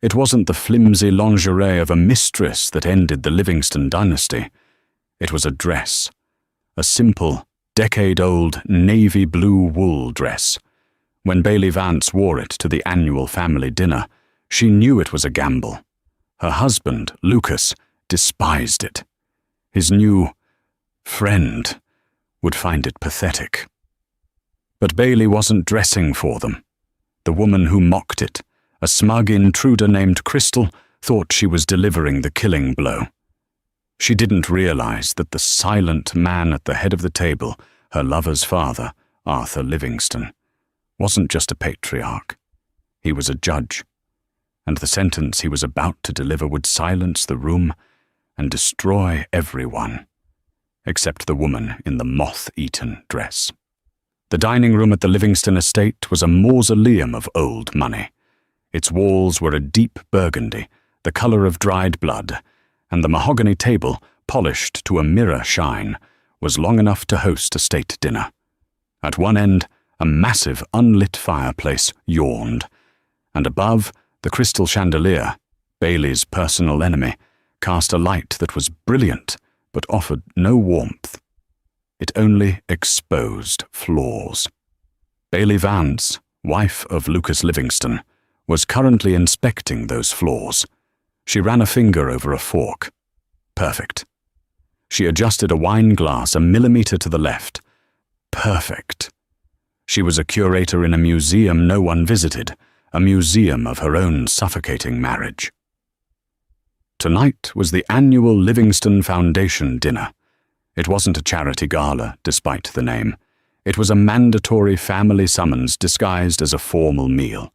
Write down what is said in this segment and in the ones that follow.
It wasn't the flimsy lingerie of a mistress that ended the Livingston dynasty. It was a dress, a simple, decade-old navy blue wool dress. When Bailey Vance wore it to the annual family dinner, she knew it was a gamble. Her husband, Lucas, despised it. His new friend would find it pathetic. But Bailey wasn't dressing for them. The woman who mocked it, a smug intruder named Crystal, thought she was delivering the killing blow. She didn't realize that the silent man at the head of the table, her lover's father, Arthur Livingston, wasn't just a patriarch. He was a judge, and the sentence he was about to deliver would silence the room and destroy everyone, except the woman in the moth-eaten dress. The dining room at the Livingston estate was a mausoleum of old money. Its walls were a deep burgundy, the color of dried blood, and the mahogany table, polished to a mirror shine, was long enough to host a state dinner. At one end, a massive unlit fireplace yawned, and above, the crystal chandelier, Bailey's personal enemy, cast a light that was brilliant but offered no warmth. It only exposed flaws. Bailey Vance, wife of Lucas Livingston, was currently inspecting those flaws. She ran a finger over a fork. Perfect. She adjusted a wine glass a millimeter to the left. Perfect. She was a curator in a museum no one visited, a museum of her own suffocating marriage. Tonight was the annual Livingston Foundation dinner. It wasn't a charity gala, despite the name. It was a mandatory family summons disguised as a formal meal.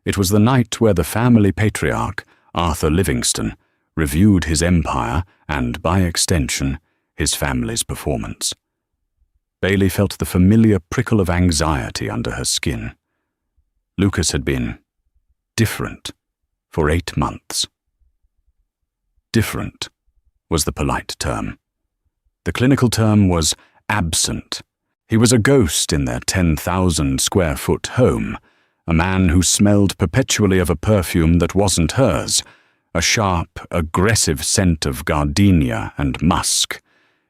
It was the night where the family patriarch, Arthur Livingston, reviewed his empire and, by extension, his family's performance. Bailey felt the familiar prickle of anxiety under her skin. Lucas had been different for 8 months. Different was the polite term. The clinical term was absent. He was a ghost in their 10,000-square-foot home, a man who smelled perpetually of a perfume that wasn't hers, a sharp, aggressive scent of gardenia and musk.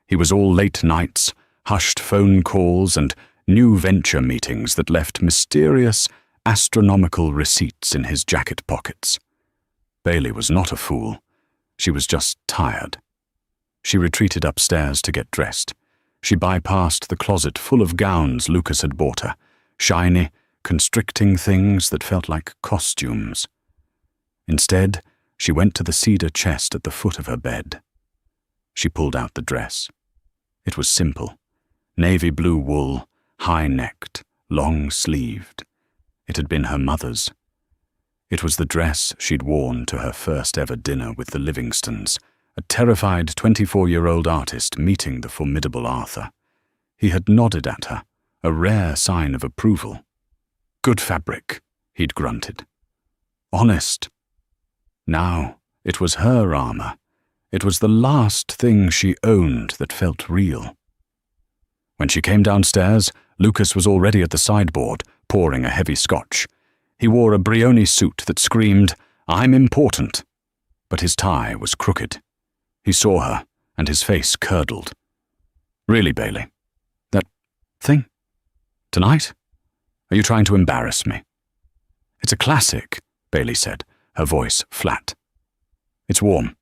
He was all late nights, hushed phone calls, and new venture meetings that left mysterious, astronomical receipts in his jacket pockets. Bailey was not a fool. She was just tired. She retreated upstairs to get dressed. She bypassed the closet full of gowns Lucas had bought her, shiny, constricting things that felt like costumes. Instead, she went to the cedar chest at the foot of her bed. She pulled out the dress. It was simple. Navy blue wool, high-necked, long-sleeved. It had been her mother's. It was the dress she'd worn to her first-ever dinner with the Livingstons, a terrified 24-year-old artist meeting the formidable Arthur. He had nodded at her, a rare sign of approval. Good fabric, he'd grunted. Honest. Now, it was her armor. It was the last thing she owned that felt real. When she came downstairs, Lucas was already at the sideboard, pouring a heavy scotch. He wore a Brioni suit that screamed, "I'm important," but his tie was crooked. He saw her, and his face curdled. "Really, Bailey? That thing? Tonight? Are you trying to embarrass me?" "It's a classic," Bailey said, her voice flat. "It's warm.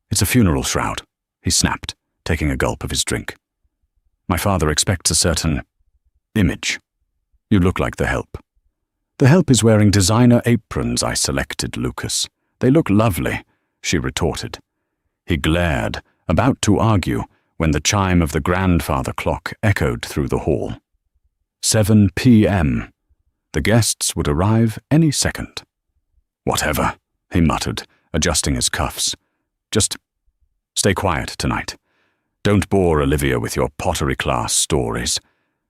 It's a funeral shroud," he snapped, taking a gulp of his drink. "My father expects a certain image. You look like the help." "The help is wearing designer aprons I selected, Lucas. They look lovely," she retorted. He glared, about to argue, when the chime of the grandfather clock echoed through the hall. 7 p.m. The guests would arrive any second. "Whatever," he muttered, adjusting his cuffs. "Just stay quiet tonight. Don't bore Olivia with your pottery class stories,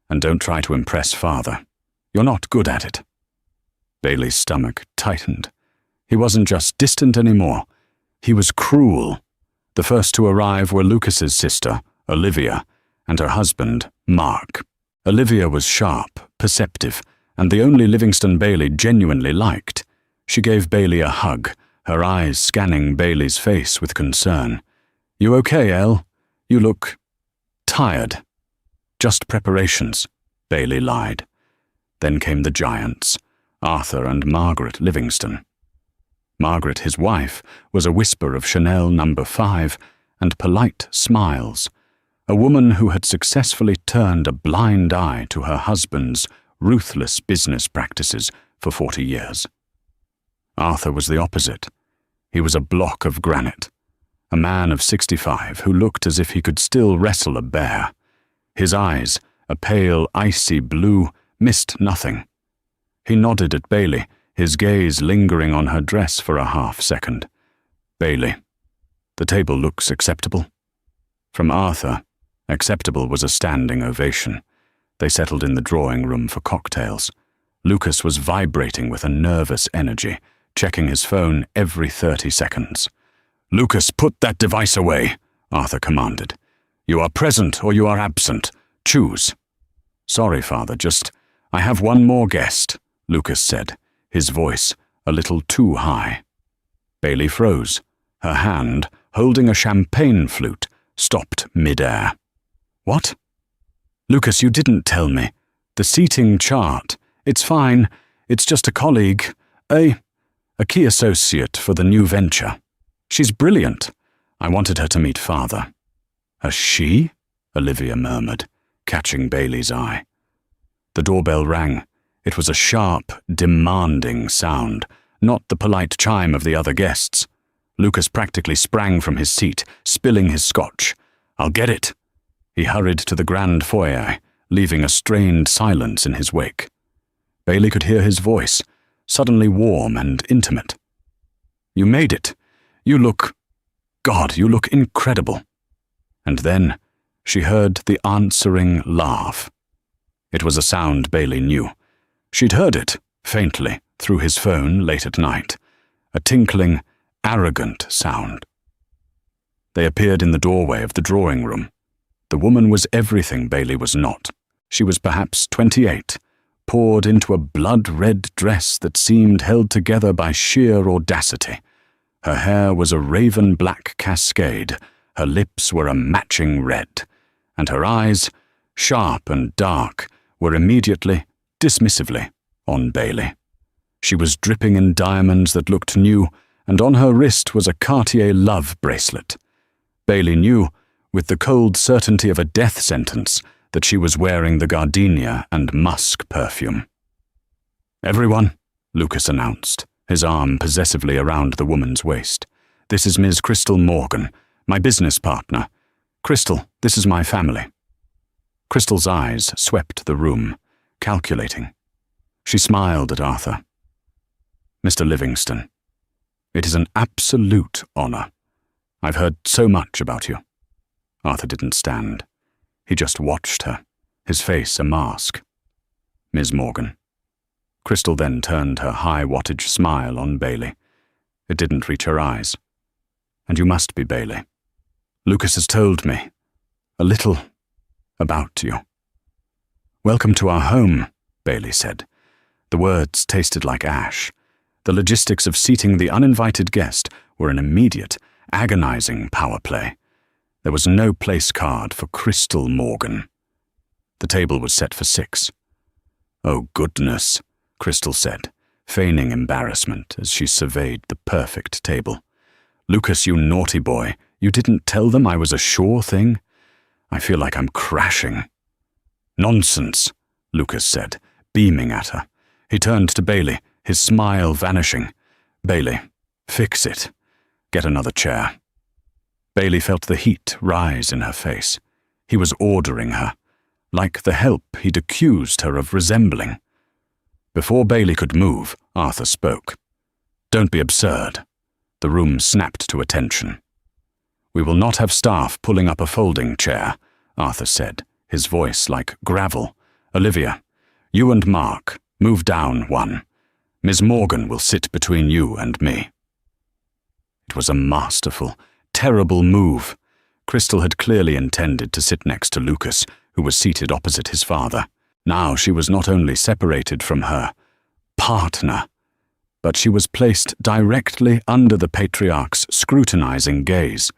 and don't try to impress father. You're not good at it." Bailey's stomach tightened. He wasn't just distant anymore. He was cruel. The first to arrive were Lucas's sister, Olivia, and her husband, Mark. Olivia was sharp, perceptive, and the only Livingston Bailey genuinely liked. She gave Bailey a hug, her eyes scanning Bailey's face with concern. "You okay, Elle? You look tired." "Just preparations," Bailey lied. Then came the giants, Arthur and Margaret Livingston. Margaret, his wife, was a whisper of Chanel No. 5 and polite smiles, a woman who had successfully turned a blind eye to her husband's ruthless business practices for 40 years. Arthur was the opposite. He was a block of granite, a man of 65 who looked as if he could still wrestle a bear. His eyes, a pale, icy blue, missed nothing. He nodded at Bailey, his gaze lingering on her dress for a half-second. "Bailey, the table looks acceptable." From Arthur, acceptable was a standing ovation. They settled in the drawing room for cocktails. Lucas was vibrating with a nervous energy, checking his phone every 30 seconds. "Lucas, put that device away," Arthur commanded. "You are present or you are absent. Choose." "Sorry, Father, I have one more guest," Lucas said, his voice a little too high. Bailey froze. Her hand, holding a champagne flute, stopped mid-air. "What?" "Lucas, you didn't tell me. The seating chart. It's fine. It's just a colleague. A key associate for the new venture. She's brilliant. I wanted her to meet Father." "A she?" Olivia murmured, catching Bailey's eye. The doorbell rang. It was a sharp, demanding sound, not the polite chime of the other guests. Lucas practically sprang from his seat, spilling his scotch. "I'll get it." He hurried to the grand foyer, leaving a strained silence in his wake. Bailey could hear his voice, suddenly warm and intimate. "You made it. You look incredible." And then she heard the answering laugh. It was a sound Bailey knew. She'd heard it, faintly, through his phone late at night. A tinkling, arrogant sound. They appeared in the doorway of the drawing room. The woman was everything Bailey was not. She was perhaps 28, poured into a blood-red dress that seemed held together by sheer audacity. Her hair was a raven-black cascade, her lips were a matching red, and her eyes, sharp and dark, were immediately, dismissively, on Bailey. She was dripping in diamonds that looked new, and on her wrist was a Cartier love bracelet. Bailey knew, with the cold certainty of a death sentence, that she was wearing the gardenia and musk perfume. "Everyone," Lucas announced, his arm possessively around the woman's waist. "This is Ms. Crystal Morgan, my business partner. Crystal, this is my family." Crystal's eyes swept the room, calculating. She smiled at Arthur. "Mr. Livingston, it is an absolute honor. I've heard so much about you." Arthur didn't stand. He just watched her, his face a mask. "Ms. Morgan." Crystal then turned her high-wattage smile on Bailey. It didn't reach her eyes. "And you must be Bailey. Lucas has told me a little about you." "Welcome to our home," Bailey said. The words tasted like ash. The logistics of seating the uninvited guest were an immediate, agonizing power play. There was no place card for Crystal Morgan. The table was set for 6. "Oh, goodness," Crystal said, feigning embarrassment as she surveyed the perfect table. "Lucas, you naughty boy, you didn't tell them I was a sure thing? I feel like I'm crashing." "Nonsense," Lucas said, beaming at her. He turned to Bailey, his smile vanishing. "Bailey, fix it. Get another chair." Bailey felt the heat rise in her face. He was ordering her, like the help he'd accused her of resembling. Before Bailey could move, Arthur spoke. "Don't be absurd." The room snapped to attention. "We will not have staff pulling up a folding chair," Arthur said, his voice like gravel. "Olivia, you and Mark, move down one. Ms. Morgan will sit between you and me." It was a masterful, terrible move. Crystal had clearly intended to sit next to Lucas, who was seated opposite his father. Now she was not only separated from her partner, but she was placed directly under the Patriarch's scrutinizing gaze.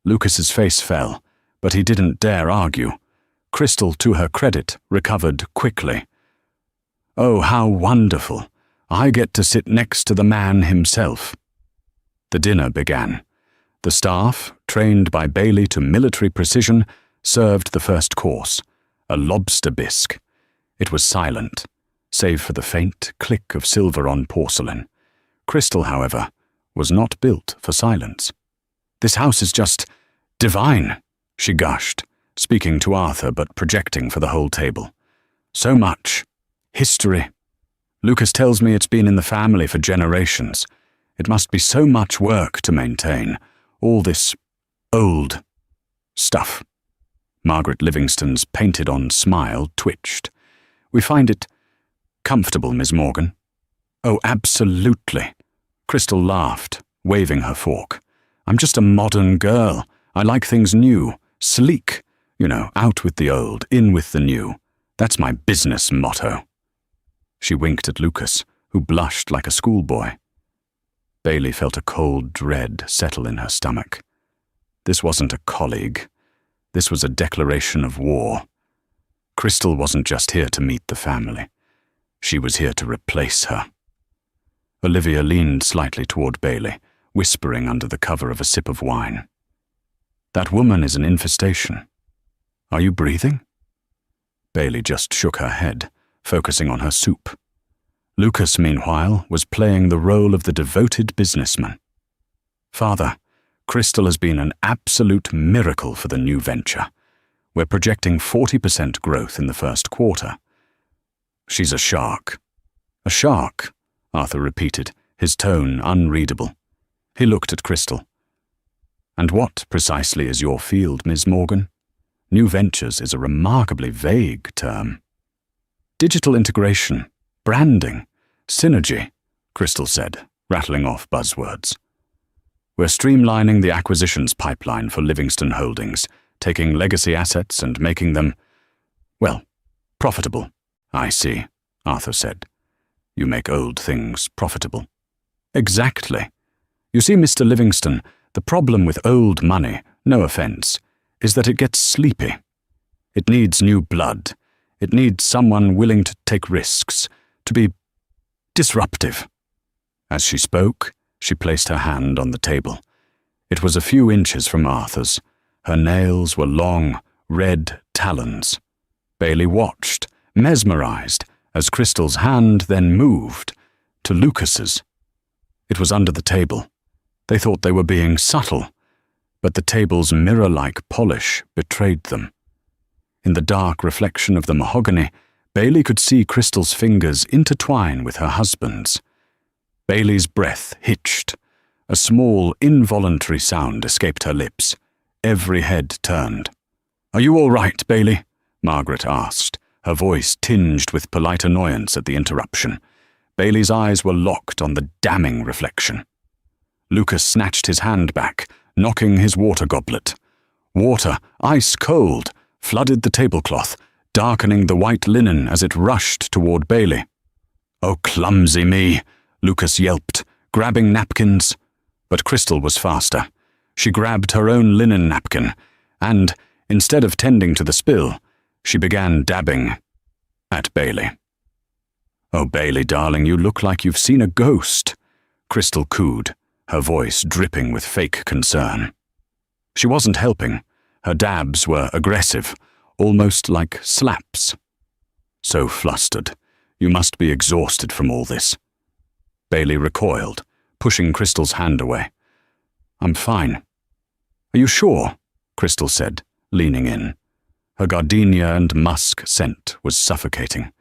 Lucas's face fell, but he didn't dare argue. Crystal, to her credit, recovered quickly. "Oh, how wonderful! I get to sit next to the man himself." The dinner began. The staff, trained by Bailey to military precision, served the first course, a lobster bisque. It was silent, save for the faint click of silver on porcelain. Crystal, however, was not built for silence. "This house is just divine," she gushed, speaking to Arthur but projecting for the whole table. "So much. History. Lucas tells me it's been in the family for generations. It must be so much work to maintain. All this old stuff." Margaret Livingston's painted-on smile twitched. "We find it comfortable, Miss Morgan." "Oh, absolutely." Crystal laughed, waving her fork. "I'm just a modern girl. I like things new, sleek. You know, out with the old, in with the new. That's my business motto." She winked at Lucas, who blushed like a schoolboy. Bailey felt a cold dread settle in her stomach. This wasn't a colleague. This was a declaration of war. Crystal wasn't just here to meet the family. She was here to replace her. Olivia leaned slightly toward Bailey, whispering under the cover of a sip of wine. "That woman is an infestation. Are you breathing?" Bailey just shook her head, focusing on her soup. Lucas, meanwhile, was playing the role of the devoted businessman. "Father, Crystal has been an absolute miracle for the new venture. We're projecting 40% growth in the first quarter." "She's a shark." "A shark," Arthur repeated, his tone unreadable. He looked at Crystal. "And what precisely is your field, Ms. Morgan? New ventures is a remarkably vague term." "Digital integration, branding, synergy," Crystal said, rattling off buzzwords. "We're streamlining the acquisitions pipeline for Livingston Holdings, taking legacy assets and making them, well, profitable." "I see," Arthur said. "You make old things profitable." "Exactly. You see, Mr. Livingston, the problem with old money, no offense, is that it gets sleepy. It needs new blood. It needs someone willing to take risks, to be disruptive." As she spoke, she placed her hand on the table. It was a few inches from Arthur's. Her nails were long, red talons. Bailey watched, mesmerized, as Crystal's hand then moved to Lucas's. It was under the table. They thought they were being subtle, but the table's mirror-like polish betrayed them. In the dark reflection of the mahogany, Bailey could see Crystal's fingers intertwine with her husband's. Bailey's breath hitched. A small, involuntary sound escaped her lips. Every head turned. "Are you all right, Bailey?" Margaret asked, her voice tinged with polite annoyance at the interruption. Bailey's eyes were locked on the damning reflection. Lucas snatched his hand back, knocking his water goblet. Water, ice cold, flooded the tablecloth, darkening the white linen as it rushed toward Bailey. "Oh, clumsy me," Lucas yelped, grabbing napkins. But Crystal was faster. She grabbed her own linen napkin, and, instead of tending to the spill, she began dabbing at Bailey. "Oh, Bailey, darling, you look like you've seen a ghost," Crystal cooed, her voice dripping with fake concern. She wasn't helping. Her dabs were aggressive, almost like slaps. "So flustered. You must be exhausted from all this." Bailey recoiled, pushing Crystal's hand away. "I'm fine." "Are you sure?" Crystal said, leaning in. Her gardenia and musk scent was suffocating.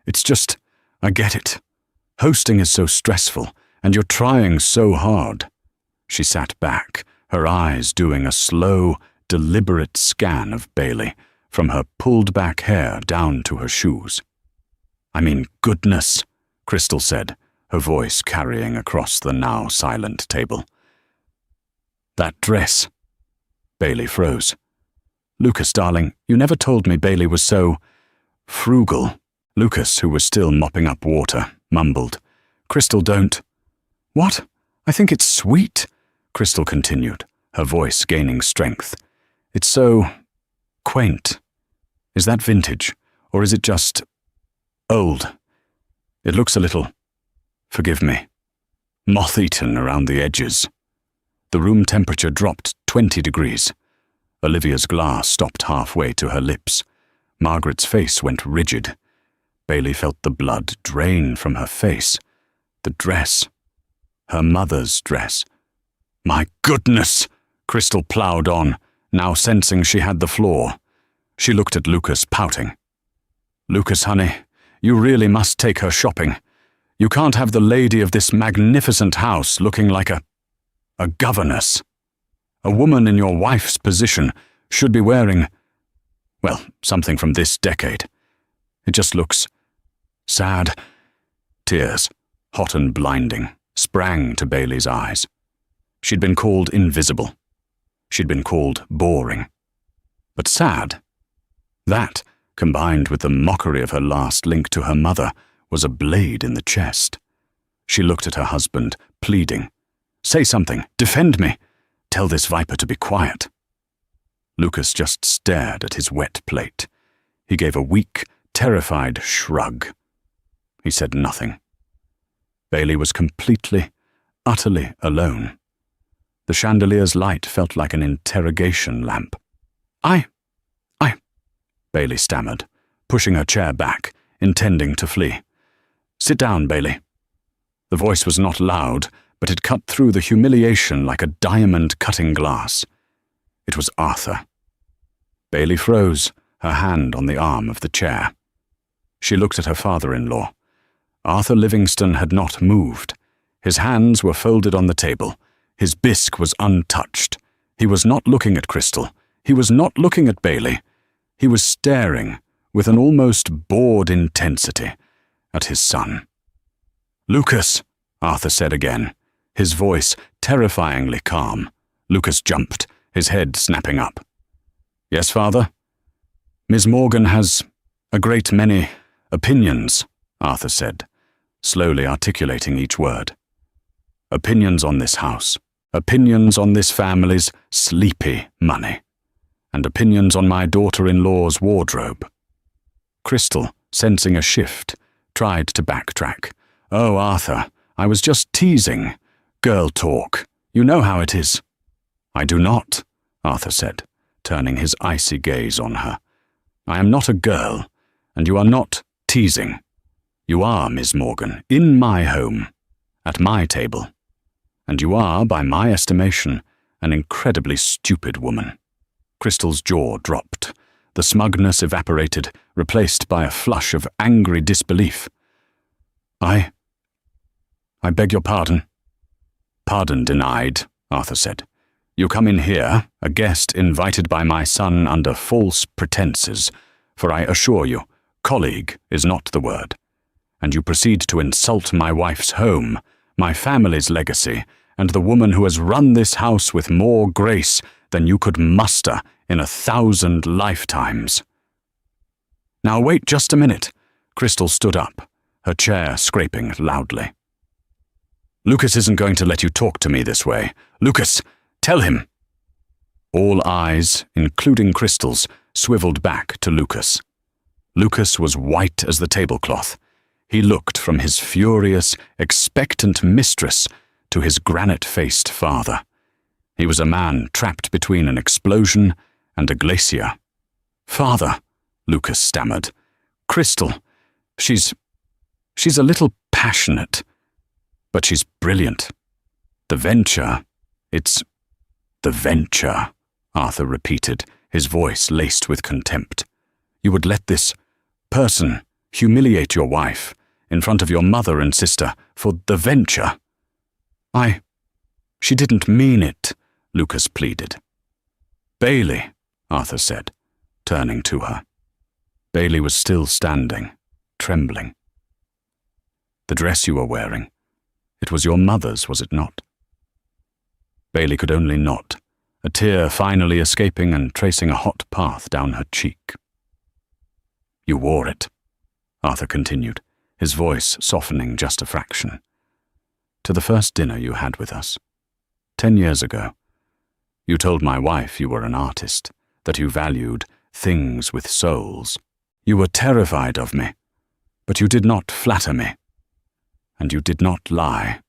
"It's just, I get it. Hosting is so stressful, and you're trying so hard." She sat back, her eyes doing a slow, deliberate scan of Bailey, from her pulled-back hair down to her shoes. "I mean, goodness," Crystal said, her voice carrying across the now silent table. "That dress." Bailey froze. "Lucas, darling, you never told me Bailey was so frugal." Lucas, who was still mopping up water, mumbled, Crystal, don't. What? I think it's sweet, Crystal continued, her voice gaining strength. It's so quaint. Is that vintage, or is it just old? It looks a little, forgive me, moth-eaten around the edges. The room temperature dropped 20 degrees. Olivia's glass stopped halfway to her lips. Margaret's face went rigid. Bailey felt the blood drain from her face. The dress. Her mother's dress. My goodness! Crystal ploughed on, now sensing she had the floor. She looked at Lucas, pouting. Lucas, honey, you really must take her shopping. You can't have the lady of this magnificent house looking like a governess. A woman in your wife's position should be wearing, well, something from this decade. It just looks sad. Tears, hot and blinding, sprang to Bailey's eyes. She'd been called invisible. She'd been called boring. But sad? That, combined with the mockery of her last link to her mother, was a blade in the chest. She looked at her husband, pleading. Say something. Defend me. Tell this viper to be quiet. Lucas just stared at his wet plate. He gave a weak, terrified shrug. He said nothing. Bailey was completely, utterly alone. The chandelier's light felt like an interrogation lamp. I, Bailey stammered, pushing her chair back, intending to flee. Sit down, Bailey. The voice was not loud, but it cut through the humiliation like a diamond cutting glass. It was Arthur. Bailey froze, her hand on the arm of the chair. She looked at her father-in-law. Arthur Livingston had not moved. His hands were folded on the table. His bisque was untouched. He was not looking at Crystal. He was not looking at Bailey. He was staring, with an almost bored intensity, at his son. Lucas, Arthur said again, his voice terrifyingly calm. Lucas jumped, his head snapping up. Yes, father? Miss Morgan has a great many opinions, Arthur said, slowly articulating each word. Opinions on this house, opinions on this family's sleepy money, and opinions on my daughter-in-law's wardrobe. Crystal, sensing a shift, tried to backtrack. Oh, Arthur, I was just teasing. Girl talk. You know how it is. I do not, Arthur said, turning his icy gaze on her. I am not a girl, and you are not teasing. You are, Miss Morgan, in my home, at my table. And you are, by my estimation, an incredibly stupid woman. Crystal's jaw dropped. The smugness evaporated, replaced by a flush of angry disbelief. I beg your pardon. Pardon denied, Arthur said. You come in here, a guest invited by my son under false pretenses, for I assure you, colleague is not the word. And you proceed to insult my wife's home, my family's legacy, and the woman who has run this house with more grace than you could muster in 1,000 lifetimes. Now wait just a minute. Crystal stood up, her chair scraping loudly. Lucas isn't going to let you talk to me this way. Lucas, tell him. All eyes, including Crystal's, swiveled back to Lucas. Lucas was white as the tablecloth. He looked from his furious, expectant mistress to his granite-faced father. He was a man trapped between an explosion and a glacier. Father, Lucas stammered. Crystal, she's a little passionate, but she's brilliant. The venture, it's the venture, Arthur repeated, his voice laced with contempt. You would let this person humiliate your wife in front of your mother and sister for the venture. She didn't mean it, Lucas pleaded. Bailey, Arthur said, turning to her. Bailey was still standing, trembling. The dress you were wearing, it was your mother's, was it not? Bailey could only nod, a tear finally escaping and tracing a hot path down her cheek. You wore it, Arthur continued, his voice softening just a fraction. to the first dinner you had with us. 10 years ago. You told my wife you were an artist, that you valued things with souls. You were terrified of me, but you did not flatter me, and you did not lie."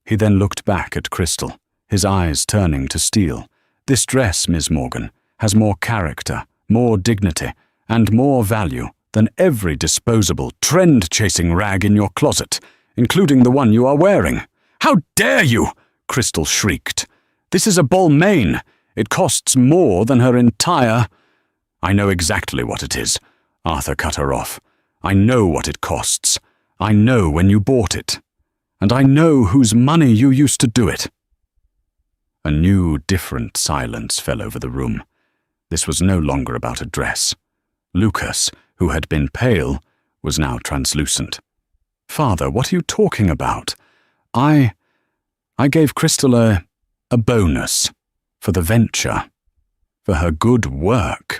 He then looked back at Crystal, his eyes turning to steel. "This dress, Miss Morgan, has more character, more dignity, and more value than every disposable, trend-chasing rag in your closet, including the one you are wearing." "How dare you!" Crystal shrieked. "This is a Balmain. It costs more than her entire—" "I know exactly what it is," Arthur cut her off. "I know what it costs. I know when you bought it. And I know whose money you used to do it." A new, different silence fell over the room. This was no longer about a dress. Lucas, who had been pale, was now translucent. "Father, what are you talking about? I gave Crystal a bonus for the venture, for her good work."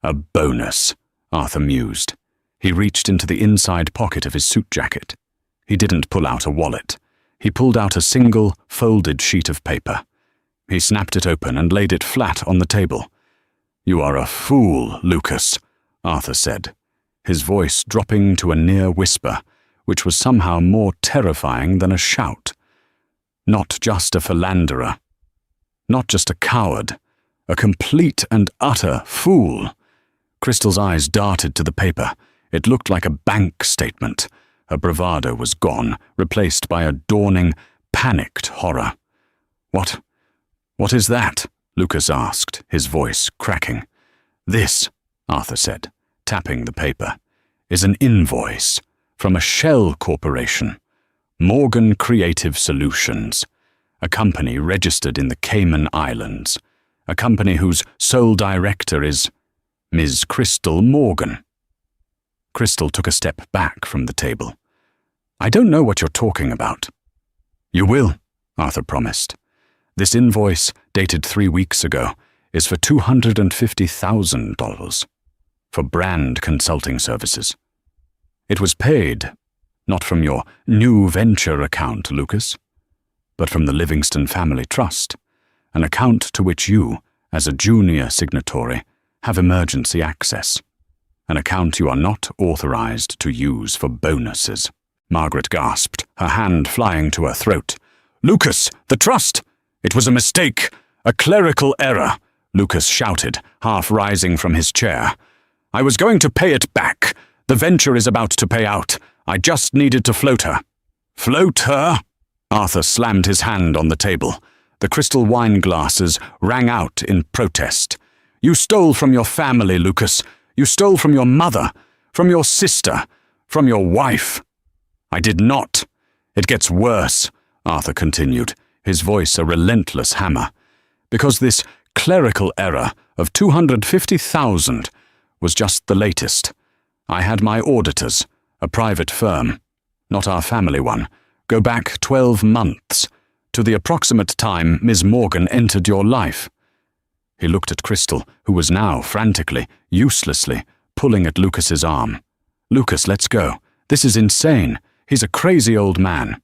"A bonus," Arthur mused. He reached into the inside pocket of his suit jacket. He didn't pull out a wallet. He pulled out a single, folded sheet of paper. He snapped it open and laid it flat on the table. "You are a fool, Lucas," Arthur said, his voice dropping to a near whisper, which was somehow more terrifying than a shout. "Not just a philanderer. Not just a coward. A complete and utter fool." Crystal's eyes darted to the paper. It looked like a bank statement. Her bravado was gone, replaced by a dawning, panicked horror. What is that?" Lucas asked, his voice cracking. "This," Arthur said, tapping the paper, "is an invoice from a shell corporation, Morgan Creative Solutions, a company registered in the Cayman Islands, a company whose sole director is Ms. Crystal Morgan." Crystal took a step back from the table. "I don't know what you're talking about." "You will," Arthur promised. "This invoice, dated 3 weeks ago, is for $250,000 for brand consulting services. It was paid, not from your new venture account, Lucas, but from the Livingston Family Trust, an account to which you, as a junior signatory, have emergency access, an account you are not authorized to use for bonuses." Margaret gasped, her hand flying to her throat. "Lucas, the trust! It was a mistake, a clerical error," Lucas shouted, half rising from his chair. "I was going to pay it back. The venture is about to pay out. I just needed to float her." "Float her?" Arthur slammed his hand on the table. The crystal wine glasses rang out in protest. "You stole from your family, Lucas. You stole from your mother, from your sister, from your wife." "I did not. It gets worse," Arthur continued, his voice a relentless hammer, "because this clerical error of $250,000 was just the latest. I had my auditors, a private firm, not our family one, go back 12 months, to the approximate time Ms. Morgan entered your life." He looked at Crystal, who was now frantically, uselessly, pulling at Lucas's arm. "Lucas, let's go. This is insane. He's a crazy old man."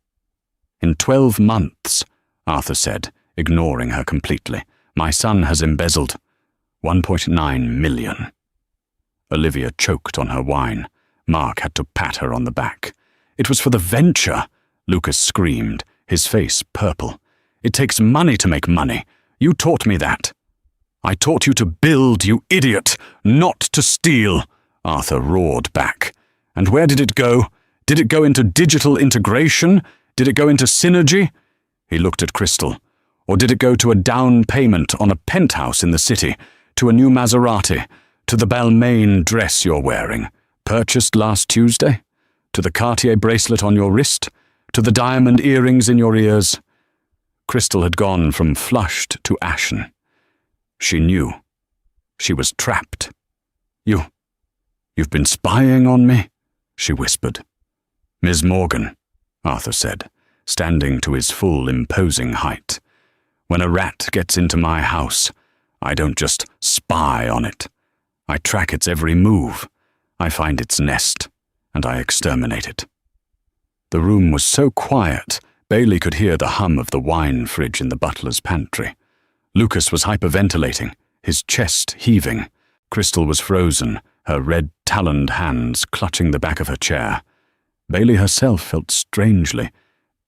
"In 12 months, Arthur said, ignoring her completely, "my son has embezzled 1.9 million. Olivia choked on her wine. Mark had to pat her on the back. "It was for the venture," Lucas screamed, his face purple. "It takes money to make money. You taught me that." "I taught you to build, you idiot, not to steal," Arthur roared back. "And where did it go? Did it go into digital integration? Did it go into synergy?" He looked at Crystal. "Or did it go to a down payment on a penthouse in the city, to a new Maserati, to the Balmain dress you're wearing, purchased last Tuesday, to the Cartier bracelet on your wrist, to the diamond earrings in your ears?" Crystal had gone from flushed to ashen. She knew. She was trapped. You've been spying on me?" she whispered. "Ms. Morgan," Arthur said, standing to his full imposing height. "When a rat gets into my house, I don't just spy on it. I track its every move. I find its nest, and I exterminate it." The room was so quiet, Bailey could hear the hum of the wine fridge in the butler's pantry. Lucas was hyperventilating, his chest heaving. Crystal was frozen, her red taloned hands clutching the back of her chair. Bailey herself felt strangely,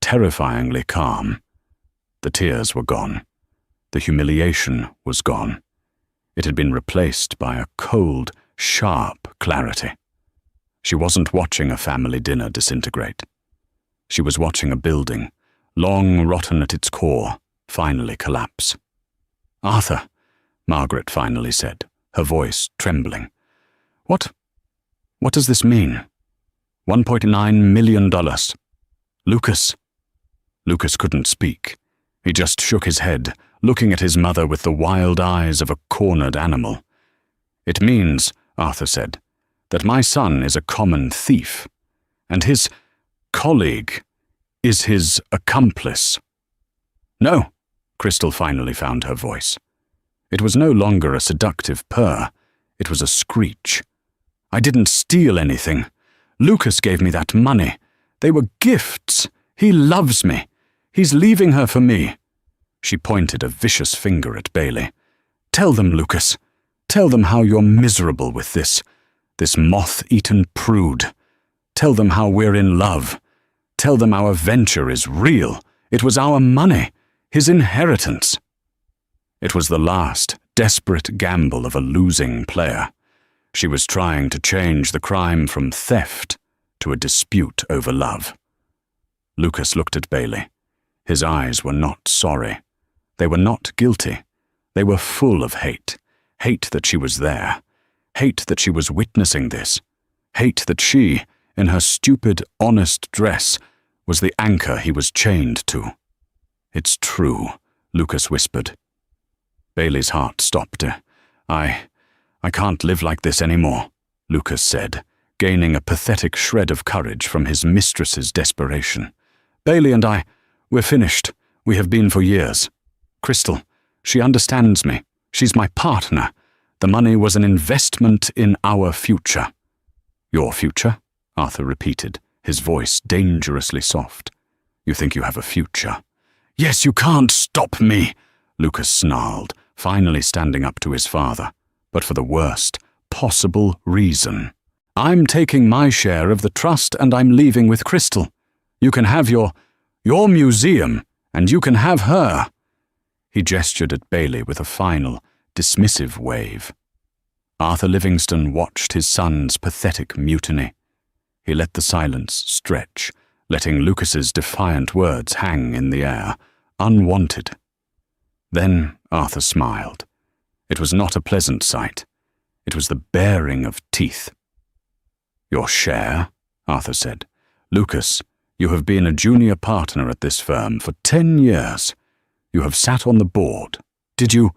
terrifyingly calm. The tears were gone. The humiliation was gone. It had been replaced by a cold, sharp clarity. She wasn't watching a family dinner disintegrate. She was watching a building, long rotten at its core, finally collapse. "Arthur," Margaret finally said, her voice trembling. What does this mean? $1.9 million. Lucas." Lucas couldn't speak. He just shook his head, looking at his mother with the wild eyes of a cornered animal. "It means," Arthur said, "that my son is a common thief, and his colleague is his accomplice." "No," Crystal finally found her voice. It was no longer a seductive purr. It was a screech. "I didn't steal anything. Lucas gave me that money. They were gifts. He loves me. He's leaving her for me." She pointed a vicious finger at Bailey. "Tell them, Lucas. Tell them how you're miserable with this moth-eaten prude. Tell them how we're in love. Tell them our venture is real. It was our money, his inheritance." It was the last, desperate gamble of a losing player. She was trying to change the crime from theft to a dispute over love. Lucas looked at Bailey. His eyes were not sorry. They were not guilty. They were full of hate. Hate that she was there. Hate that she was witnessing this. Hate that she, in her stupid, honest dress, was the anchor he was chained to. "It's true," Lucas whispered. Bailey's heart stopped. I can't live like this anymore," Lucas said, gaining a pathetic shred of courage from his mistress's desperation. "Bailey and we're finished. We have been for years. Crystal, she understands me. She's my partner. The money was an investment in our future." "Your future?" Arthur repeated, his voice dangerously soft. "You think you have a future?" "Yes, you can't stop me," Lucas snarled, finally standing up to his father, but for the worst possible reason. "I'm taking my share of the trust and I'm leaving with Crystal. You can have your museum, and you can have her." He gestured at Bailey with a final, dismissive wave. Arthur Livingston watched his son's pathetic mutiny. He let the silence stretch, letting Lucas's defiant words hang in the air, unwanted. Then Arthur smiled. It was not a pleasant sight. It was the baring of teeth. "Your share?" Arthur said. "Lucas, you have been a junior partner at this firm for 10 years. You have sat on the board. Did you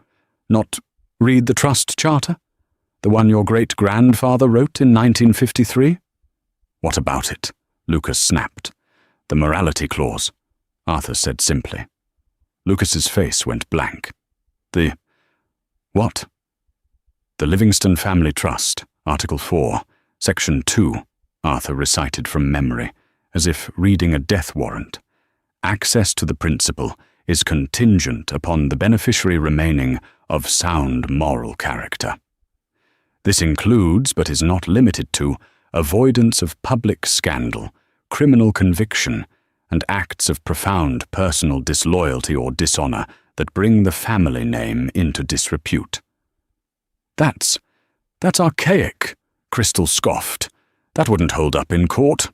not read the trust charter? The one your great-grandfather wrote in 1953? "What about it?" Lucas snapped. "The morality clause," Arthur said simply. Lucas's face went blank. What?" "The Livingston Family Trust, Article 4, Section 2, Arthur recited from memory, as if reading a death warrant. "Access to the principal is contingent upon the beneficiary remaining of sound moral character. This includes, but is not limited to, avoidance of public scandal, criminal conviction, and acts of profound personal disloyalty or dishonor that bring the family name into disrepute." That's archaic," Crystal scoffed. "That wouldn't hold up in court."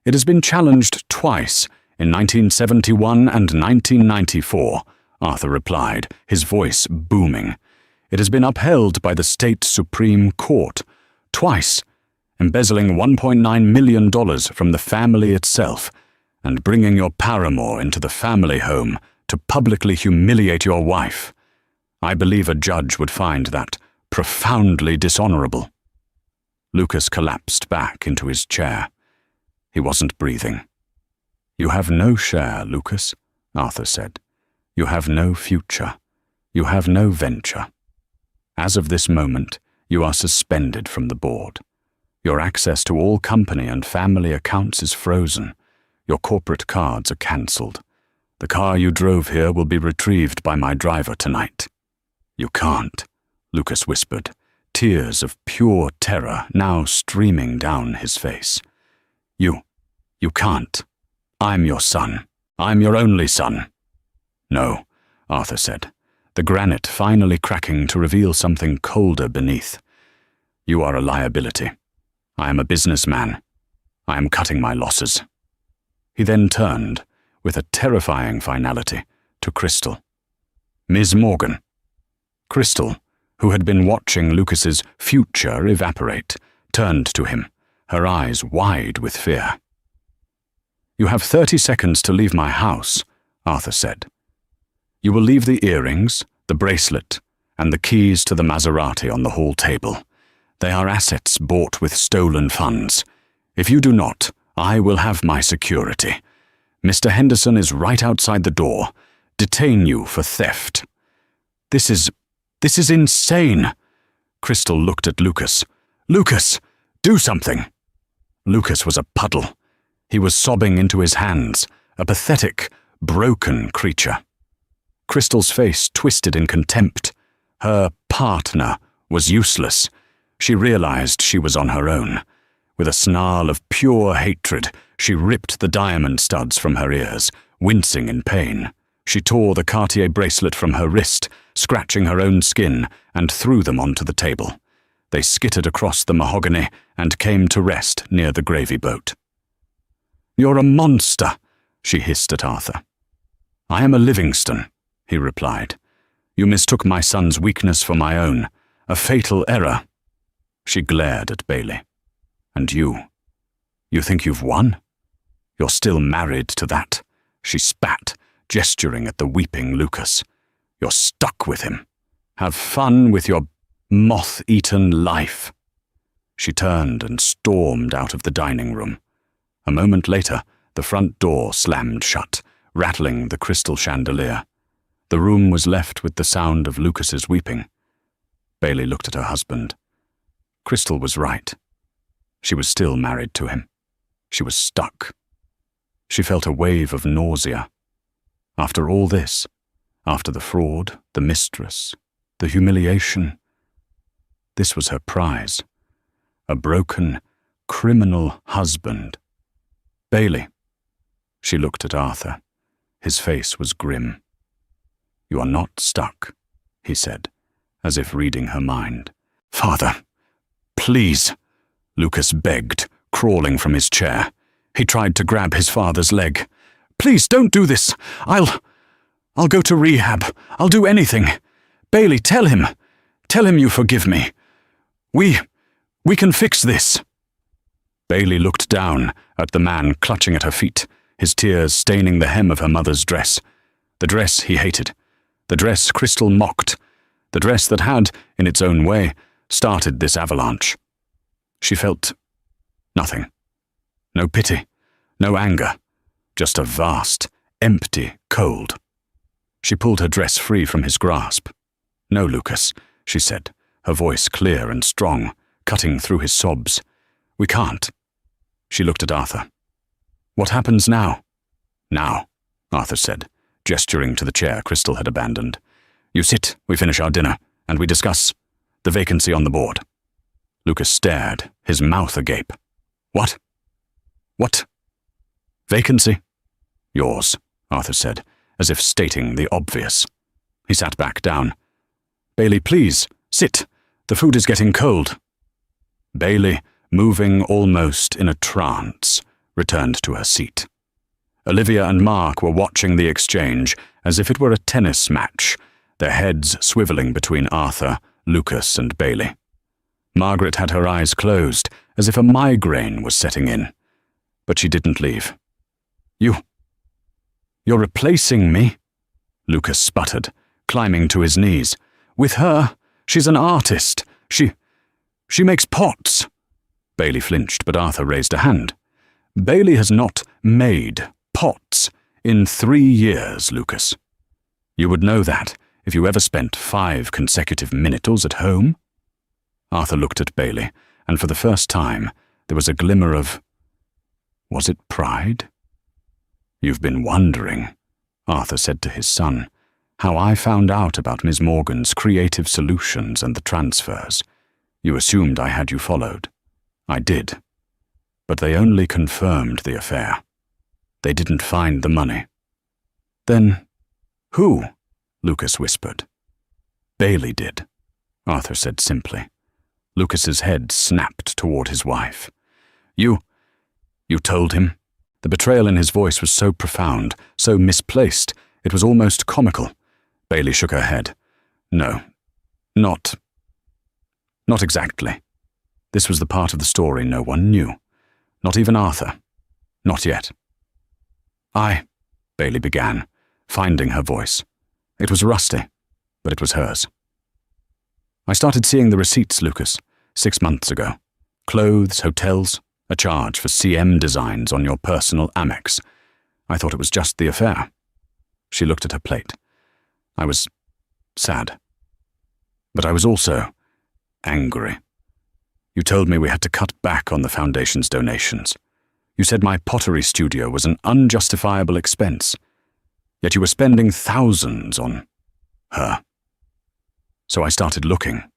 "It has been challenged twice, in 1971 and 1994, Arthur replied, his voice booming. "It has been upheld by the state Supreme Court, twice, embezzling $1.9 million from the family itself, and bringing your paramour into the family home to publicly humiliate your wife. I believe a judge would find that profoundly dishonorable." Lucas collapsed back into his chair. He wasn't breathing. "You have no share, Lucas," Arthur said. "You have no future. You have no venture. As of this moment, you are suspended from the board. Your access to all company and family accounts is frozen. Your corporate cards are cancelled. The car you drove here will be retrieved by my driver tonight." "You can't," Lucas whispered, tears of pure terror now streaming down his face. You can't. I'm your son. I'm your only son." "No," Arthur said, the granite finally cracking to reveal something colder beneath. "You are a liability. I am a businessman. I am cutting my losses." He then turned, with a terrifying finality, to Crystal. "Ms. Morgan." Crystal, who had been watching Lucas's future evaporate, turned to him, her eyes wide with fear. "You have 30 seconds to leave my house," Arthur said. "You will leave the earrings, the bracelet, and the keys to the Maserati on the hall table. They are assets bought with stolen funds. If you do not, I will have my security. Mr. Henderson is right outside the door. Detain you for theft." This is insane." Crystal looked at Lucas. "Lucas, do something." Lucas was a puddle. He was sobbing into his hands, a pathetic, broken creature. Crystal's face twisted in contempt. Her partner was useless. She realized she was on her own. With a snarl of pure hatred, she ripped the diamond studs from her ears, wincing in pain. She tore the Cartier bracelet from her wrist, scratching her own skin, and threw them onto the table. They skittered across the mahogany and came to rest near the gravy boat. "You're a monster," she hissed at Arthur. "I am a Livingston," he replied. "You mistook my son's weakness for my own, a fatal error." She glared at Bailey. "And you think you've won? You're still married to that," she spat, gesturing at the weeping Lucas. "You're stuck with him. Have fun with your moth-eaten life." She turned and stormed out of the dining room. A moment later, the front door slammed shut, rattling the crystal chandelier. The room was left with the sound of Lucas's weeping. Bailey looked at her husband. Crystal was right. She was still married to him. She was stuck. She felt a wave of nausea. After all this, after the fraud, the mistress, the humiliation, this was her prize. A broken, criminal husband. "Bailey." She looked at Arthur. His face was grim. "You are not stuck," he said, as if reading her mind. "Father, please," Lucas begged, crawling from his chair. He tried to grab his father's leg. "Please, don't do this. I'll go to rehab. I'll do anything. Bailey, tell him. Tell him you forgive me. We can fix this." Bailey looked down at the man clutching at her feet, his tears staining the hem of her mother's dress. The dress he hated. The dress Crystal mocked. The dress that had, in its own way, started this avalanche. She felt nothing. No pity, no anger, just a vast, empty cold. She pulled her dress free from his grasp. "No, Lucas," she said, her voice clear and strong, cutting through his sobs. "We can't." She looked at Arthur. "What happens now?" "Now," Arthur said, gesturing to the chair Crystal had abandoned. "You sit, we finish our dinner, and we discuss the vacancy on the board." Lucas stared, his mouth agape. "What? What? Vacancy?" "Yours," Arthur said, as if stating the obvious. He sat back down. "Bailey, please, sit. The food is getting cold." Bailey, moving almost in a trance, returned to her seat. Olivia and Mark were watching the exchange as if it were a tennis match, their heads swiveling between Arthur, Lucas, and Bailey. Margaret had her eyes closed, as if a migraine was setting in. But she didn't leave. You're replacing me?" Lucas sputtered, climbing to his knees. "With her? She's an artist. She makes pots." Bailey flinched, but Arthur raised a hand. "Bailey has not made pots in 3 years, Lucas. You would know that if you ever spent 5 consecutive minutes at home." Arthur looked at Bailey, and for the first time there was a glimmer of— was it pride? "You've been wondering," Arthur said to his son, "how I found out about Miss Morgan's creative solutions and the transfers. You assumed I had you followed. I did. But they only confirmed the affair. They didn't find the money." "Then who?" Lucas whispered. "Bailey did," Arthur said simply. Lucas's head snapped toward his wife. You told him?" The betrayal in his voice was so profound, so misplaced, it was almost comical. Bailey shook her head. "No, not exactly. This was the part of the story no one knew. Not even Arthur. Not yet." Bailey began, finding her voice. It was rusty, but it was hers. "I started seeing the receipts, Lucas, 6 months ago. Clothes, hotels, a charge for CM designs on your personal Amex. I thought it was just the affair." She looked at her plate. "I was sad. But I was also angry. You told me we had to cut back on the foundation's donations. You said my pottery studio was an unjustifiable expense. Yet you were spending thousands on her. So I started looking,"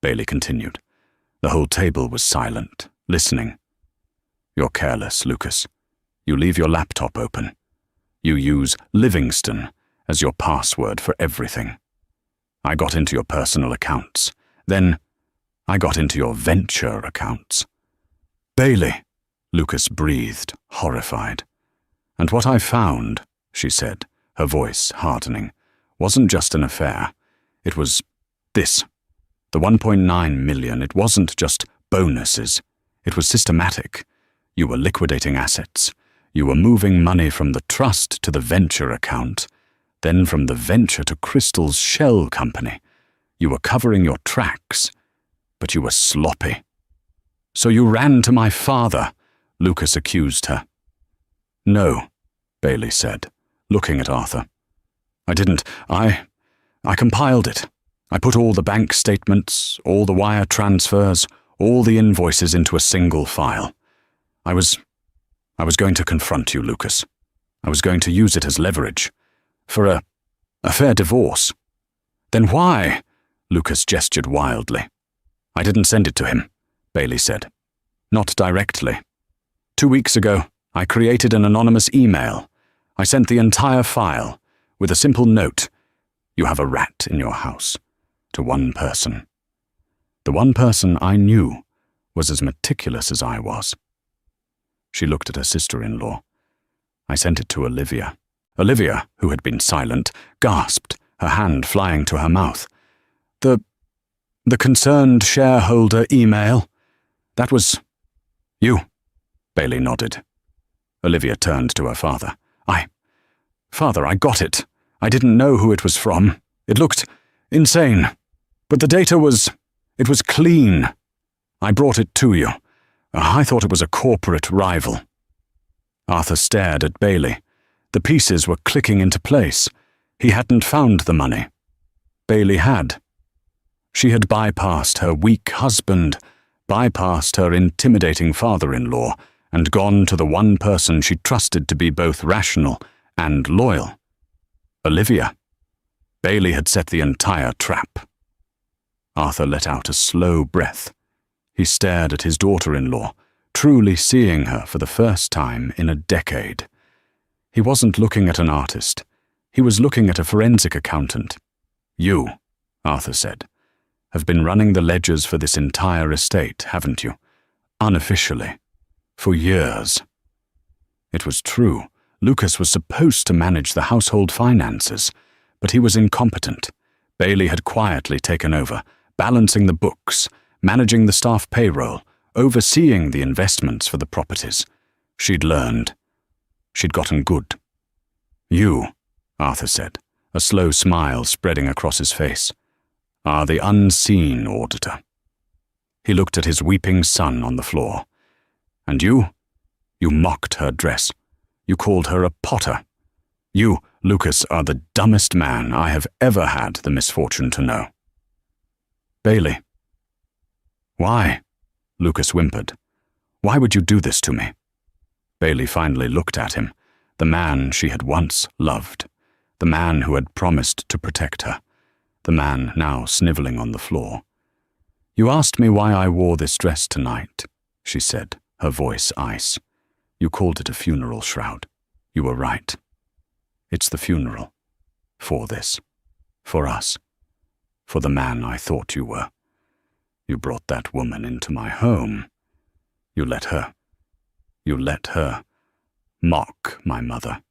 Bailey continued. The whole table was silent, listening. "You're careless, Lucas. You leave your laptop open. You use Livingston as your password for everything. I got into your personal accounts. Then I got into your venture accounts." "Bailey," Lucas breathed, horrified. "And what I found," she said, her voice hardening, "wasn't just an affair. It was this. The 1.9 million, it wasn't just bonuses. It was systematic. You were liquidating assets. You were moving money from the trust to the venture account, then from the venture to Crystal's shell company. You were covering your tracks, but you were sloppy. So you ran to my father," Lucas accused her. "No," Bailey said, looking at Arthur. "I didn't. I compiled it. I put all the bank statements, all the wire transfers, all the invoices into a single file. I was going to confront you, Lucas. I was going to use it as leverage. For a fair divorce." "Then why?" Lucas gestured wildly. "I didn't send it to him," Bailey said. "Not directly. 2 weeks ago, I created an anonymous email. I sent the entire file, with a simple note, 'You have a rat in your house,' to one person. The one person I knew was as meticulous as I was." She looked at her sister-in-law. "I sent it to Olivia." Olivia, who had been silent, gasped, her hand flying to her mouth. The concerned shareholder email? That was you," Bailey nodded. Olivia turned to her father. Father, I got it. I didn't know who it was from. It looked insane. But the data it was clean. I brought it to you. I thought it was a corporate rival." Arthur stared at Bailey. The pieces were clicking into place. He hadn't found the money. Bailey had. She had bypassed her weak husband, bypassed her intimidating father-in-law, and gone to the one person she trusted to be both rational and loyal. Olivia. Bailey had set the entire trap. Arthur let out a slow breath. He stared at his daughter-in-law, truly seeing her for the first time in a decade. He wasn't looking at an artist. He was looking at a forensic accountant. "You," Arthur said, "have been running the ledgers for this entire estate, haven't you? Unofficially. For years." It was true. Lucas was supposed to manage the household finances, but he was incompetent. Bailey had quietly taken over, balancing the books, managing the staff payroll, overseeing the investments for the properties. She'd learned. She'd gotten good. "You," Arthur said, a slow smile spreading across his face, "are the unseen auditor." He looked at his weeping son on the floor. "And you mocked her dress. You called her a potter. You, Lucas, are the dumbest man I have ever had the misfortune to know." "Bailey." "Why?" Lucas whimpered. "Why would you do this to me?" Bailey finally looked at him, the man she had once loved, the man who had promised to protect her, the man now snivelling on the floor. "You asked me why I wore this dress tonight," she said, her voice ice. "You called it a funeral shroud. You were right. It's the funeral. For this. For us. For the man I thought you were. You brought that woman into my home. You let her mock my mother.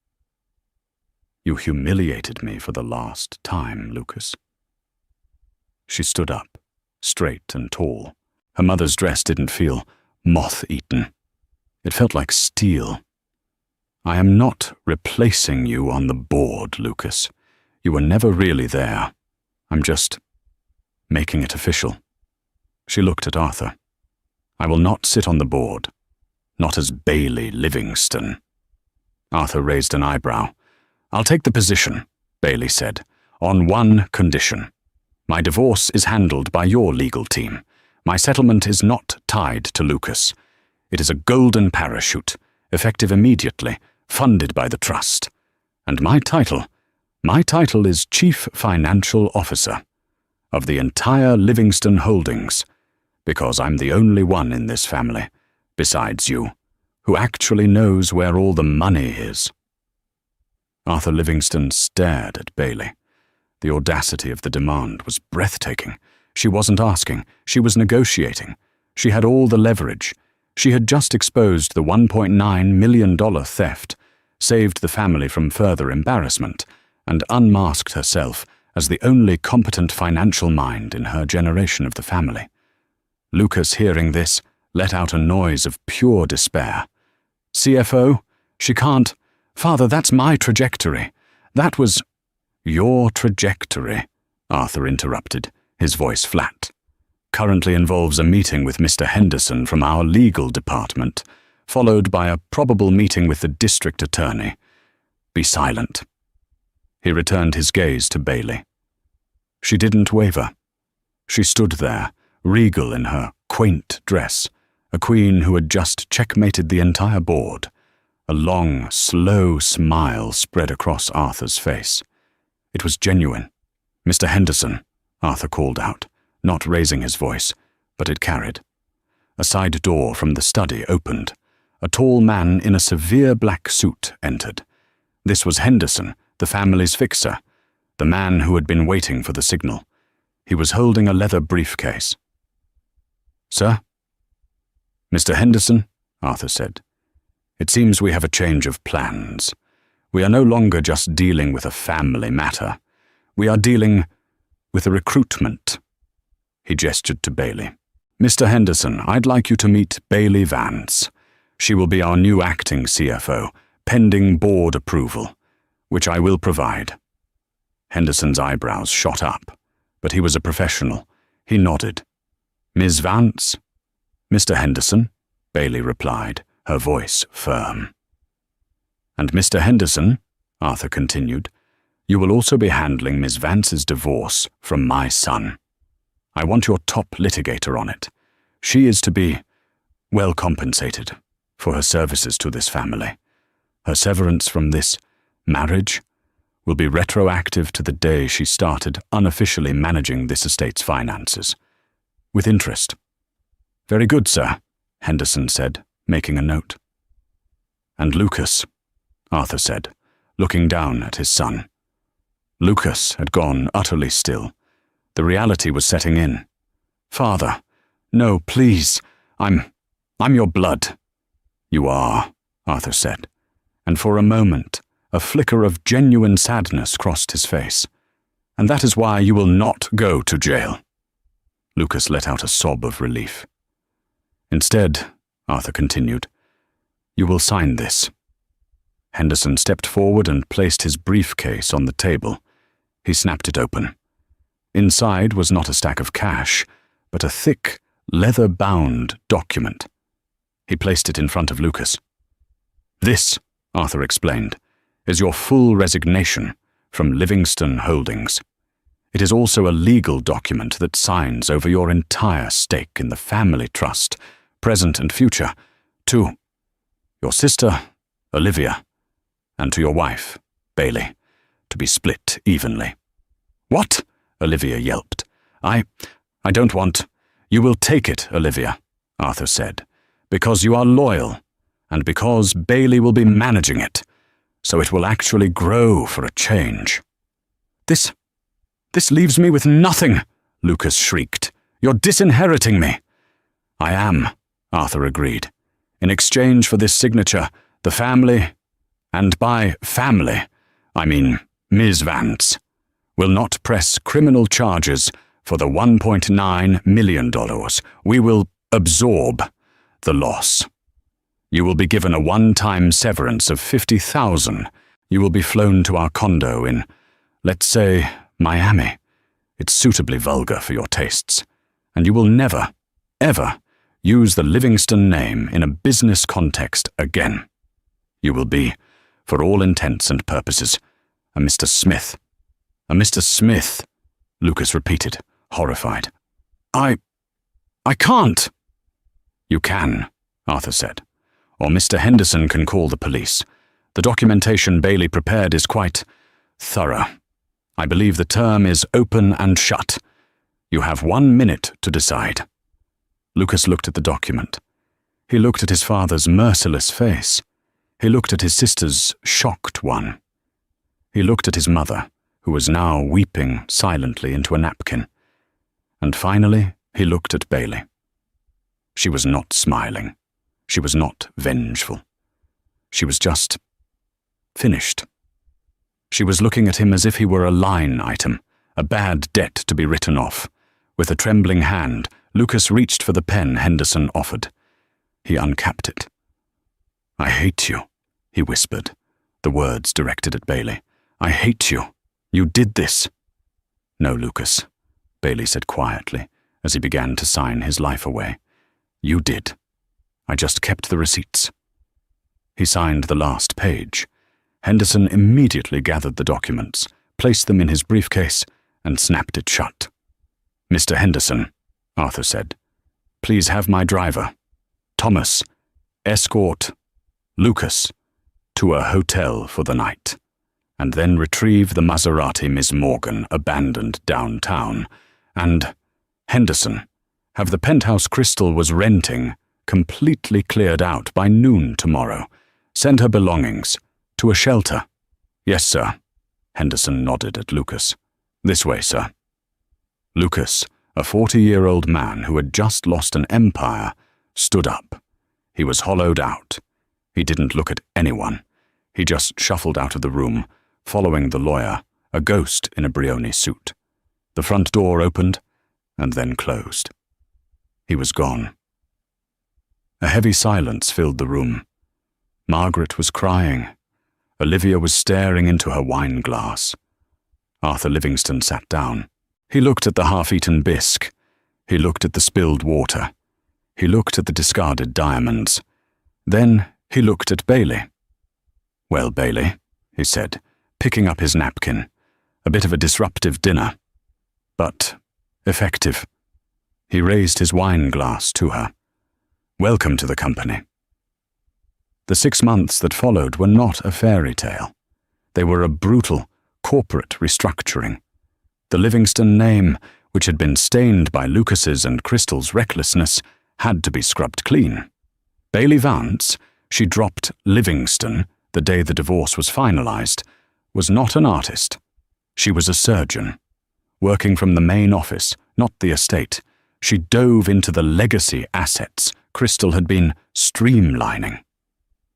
You humiliated me for the last time, Lucas." She stood up, straight and tall. Her mother's dress didn't feel moth-eaten. It felt like steel. "I am not replacing you on the board, Lucas. You were never really there. I'm just making it official." She looked at Arthur. "I will not sit on the board. Not as Bailey Livingston." Arthur raised an eyebrow. "I'll take the position," Bailey said, "on one condition. My divorce is handled by your legal team. My settlement is not tied to Lucas. It is a golden parachute, effective immediately, funded by the trust. And my title is Chief Financial Officer of the entire Livingston Holdings, because I'm the only one in this family, besides you, who actually knows where all the money is." Arthur Livingston stared at Bailey. The audacity of the demand was breathtaking. She wasn't asking, she was negotiating. She had all the leverage. She had just exposed the $1.9 million theft, saved the family from further embarrassment, and unmasked herself as the only competent financial mind in her generation of the family. Lucas, hearing this, let out a noise of pure despair. "CFO? She can't. Father, that's my trajectory. That was—" "Your trajectory," Arthur interrupted, his voice flat, "currently involves a meeting with Mr. Henderson from our legal department, followed by a probable meeting with the district attorney. Be silent." He returned his gaze to Bailey. She didn't waver. She stood there, regal in her quaint dress, a queen who had just checkmated the entire board. A long, slow smile spread across Arthur's face. It was genuine. "Mr. Henderson," Arthur called out, not raising his voice, but it carried. A side door from the study opened. A tall man in a severe black suit entered. This was Henderson, the family's fixer, the man who had been waiting for the signal. He was holding a leather briefcase. "Sir?" "Mr. Henderson," Arthur said, "it seems we have a change of plans. We are no longer just dealing with a family matter. We are dealing with a recruitment." He gestured to Bailey. "Mr. Henderson, I'd like you to meet Bailey Vance. She will be our new acting CFO, pending board approval, which I will provide." Henderson's eyebrows shot up, but he was a professional. He nodded. "Ms. Vance?" "Mr. Henderson," Bailey replied, her voice firm. "And Mr. Henderson," Arthur continued, "you will also be handling Ms. Vance's divorce from my son. I want your top litigator on it. She is to be well compensated for her services to this family. Her severance from this marriage will be retroactive to the day she started unofficially managing this estate's finances, with interest." "Very good, sir," Henderson said, making a note. "And Lucas," Arthur said, looking down at his son. Lucas had gone utterly still. The reality was setting in. "Father, no, please, I'm your blood." "You are," Arthur said, and for a moment, a flicker of genuine sadness crossed his face. "And that is why you will not go to jail." Lucas let out a sob of relief. "Instead," Arthur continued, "you will sign this." Henderson stepped forward and placed his briefcase on the table. He snapped it open. Inside was not a stack of cash, but a thick, leather-bound document. He placed it in front of Lucas. "This," Arthur explained, "is your full resignation from Livingston Holdings. It is also a legal document that signs over your entire stake in the family trust present and future, to your sister, Olivia, and to your wife, Bailey, to be split evenly." "What?" Olivia yelped. I don't want—" "You will take it, Olivia," Arthur said, "because you are loyal, and because Bailey will be managing it, so it will actually grow for a change." This leaves me with nothing," Lucas shrieked. "You're disinheriting me." "I am," Arthur agreed. "In exchange for this signature, the family, and by family, I mean Ms. Vance, will not press criminal charges for the $1.9 million. We will absorb the loss. You will be given a one-time severance of $50,000. You will be flown to our condo in, let's say, Miami. It's suitably vulgar for your tastes. And you will never, ever use the Livingston name in a business context again. You will be, for all intents and purposes, a Mr. Smith." "A Mr. Smith," Lucas repeated, horrified. I can't." "You can," Arthur said, "or Mr. Henderson can call the police. The documentation Bailey prepared is quite thorough. I believe the term is open and shut. You have 1 minute to decide." Lucas looked at the document. He looked at his father's merciless face. He looked at his sister's shocked one. He looked at his mother, who was now weeping silently into a napkin. And finally, he looked at Bailey. She was not smiling. She was not vengeful. She was just finished. She was looking at him as if he were a line item, a bad debt to be written off. With a trembling hand, Lucas reached for the pen Henderson offered. He uncapped it. "I hate you," he whispered, the words directed at Bailey. "I hate you. You did this." "No, Lucas," Bailey said quietly, as he began to sign his life away. "You did. I just kept the receipts." He signed the last page. Henderson immediately gathered the documents, placed them in his briefcase, and snapped it shut. "Mr. Henderson," Arthur said, "please have my driver, Thomas, escort Lucas to a hotel for the night, and then retrieve the Maserati Miss Morgan abandoned downtown, and, Henderson, have the penthouse Crystal was renting completely cleared out by noon tomorrow. Send her belongings to a shelter." "Yes, sir." Henderson nodded at Lucas. "This way, sir." Lucas, a 40-year-old man who had just lost an empire, stood up. He was hollowed out. He didn't look at anyone. He just shuffled out of the room, following the lawyer, a ghost in a Brioni suit. The front door opened and then closed. He was gone. A heavy silence filled the room. Margaret was crying. Olivia was staring into her wine glass. Arthur Livingston sat down. He looked at the half-eaten bisque. He looked at the spilled water. He looked at the discarded diamonds. Then he looked at Bailey. "Well, Bailey," he said, picking up his napkin. "A bit of a disruptive dinner, but effective." He raised his wine glass to her. "Welcome to the company." The 6 months that followed were not a fairy tale. They were a brutal, corporate restructuring. The Livingston name, which had been stained by Lucas's and Crystal's recklessness, had to be scrubbed clean. Bailey Vance, she dropped Livingston the day the divorce was finalized, was not an artist. She was a surgeon. Working from the main office, not the estate, she dove into the legacy assets Crystal had been streamlining.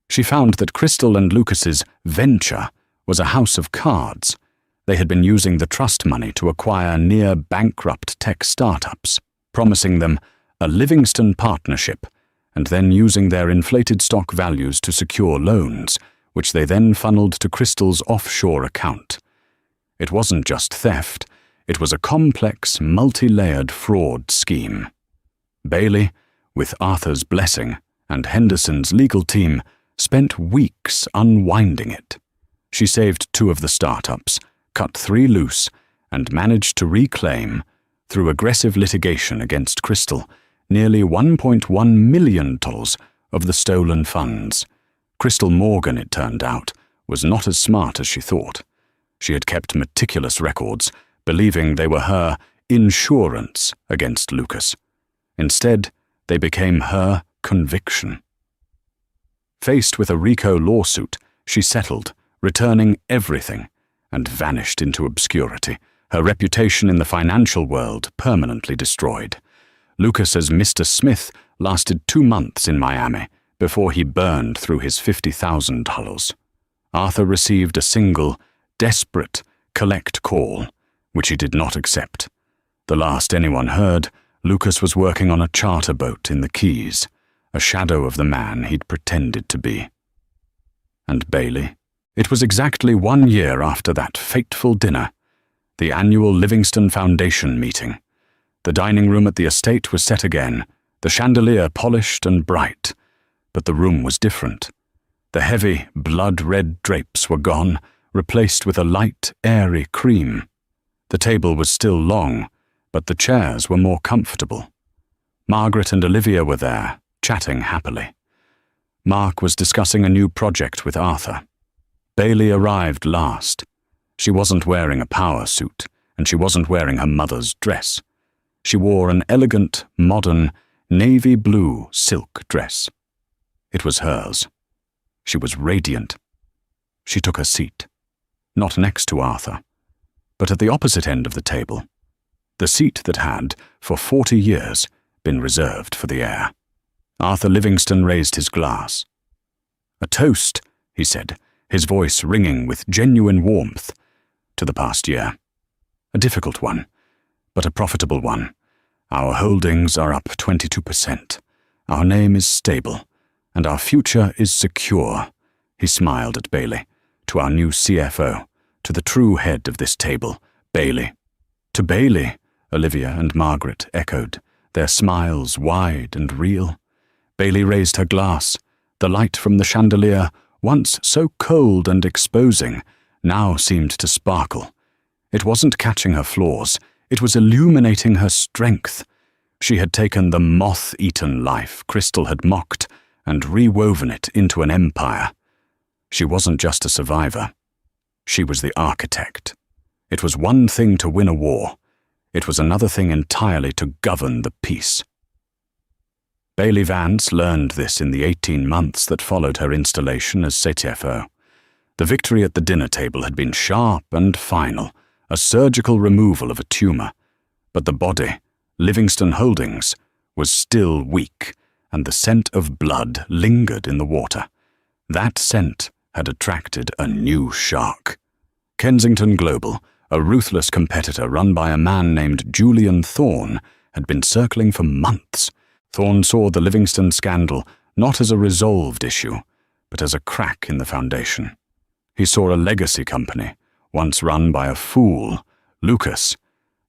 She found that Crystal and Lucas's venture was a house of cards. They had been using the trust money to acquire near-bankrupt tech startups, promising them a Livingston partnership, and then using their inflated stock values to secure loans, which they then funneled to Crystal's offshore account. It wasn't just theft, it was a complex, multi-layered fraud scheme. Bailey, with Arthur's blessing and Henderson's legal team, spent weeks unwinding it. She saved 2 of the startups, cut 3 loose, and managed to reclaim, through aggressive litigation against Crystal, nearly $1.1 million of the stolen funds. Crystal Morgan, it turned out, was not as smart as she thought. She had kept meticulous records, believing they were her insurance against Lucas. Instead, they became her conviction. Faced with a RICO lawsuit, she settled, returning everything, and vanished into obscurity, her reputation in the financial world permanently destroyed. Lucas as Mr. Smith lasted 2 months in Miami before he burned through his $50,000. Arthur received a single, desperate, collect call, which he did not accept. The last anyone heard, Lucas was working on a charter boat in the Keys, a shadow of the man he'd pretended to be. And Bailey? It was exactly 1 year after that fateful dinner, the annual Livingston Foundation meeting. The dining room at the estate was set again, the chandelier polished and bright, but the room was different. The heavy, blood-red drapes were gone, replaced with a light, airy cream. The table was still long, but the chairs were more comfortable. Margaret and Olivia were there, chatting happily. Mark was discussing a new project with Arthur. Bailey arrived last. She wasn't wearing a power suit, and she wasn't wearing her mother's dress. She wore an elegant, modern, navy blue silk dress. It was hers. She was radiant. She took a seat, not next to Arthur, but at the opposite end of the table, the seat that had, for 40 years, been reserved for the heir. Arthur Livingston raised his glass. "A toast," he said, his voice ringing with genuine warmth, "to the past year. A difficult one, but a profitable one. Our holdings are up 22%. Our name is stable, and our future is secure." He smiled at Bailey, "to our new CFO, to the true head of this table, Bailey." "To Bailey," Olivia and Margaret echoed, their smiles wide and real. Bailey raised her glass. The light from the chandelier, once so cold and exposing, now seemed to sparkle. It wasn't catching her flaws, it was illuminating her strength. She had taken the moth-eaten life Crystal had mocked and rewoven it into an empire. She wasn't just a survivor. She was the architect. It was one thing to win a war. It was another thing entirely to govern the peace. Bailey Vance learned this in the 18 months that followed her installation as CFO. The victory at the dinner table had been sharp and final, a surgical removal of a tumor. But the body, Livingston Holdings, was still weak, and the scent of blood lingered in the water. That scent had attracted a new shark. Kensington Global, a ruthless competitor run by a man named Julian Thorne, had been circling for months. Thorne saw the Livingston scandal not as a resolved issue, but as a crack in the foundation. He saw a legacy company, once run by a fool, Lucas,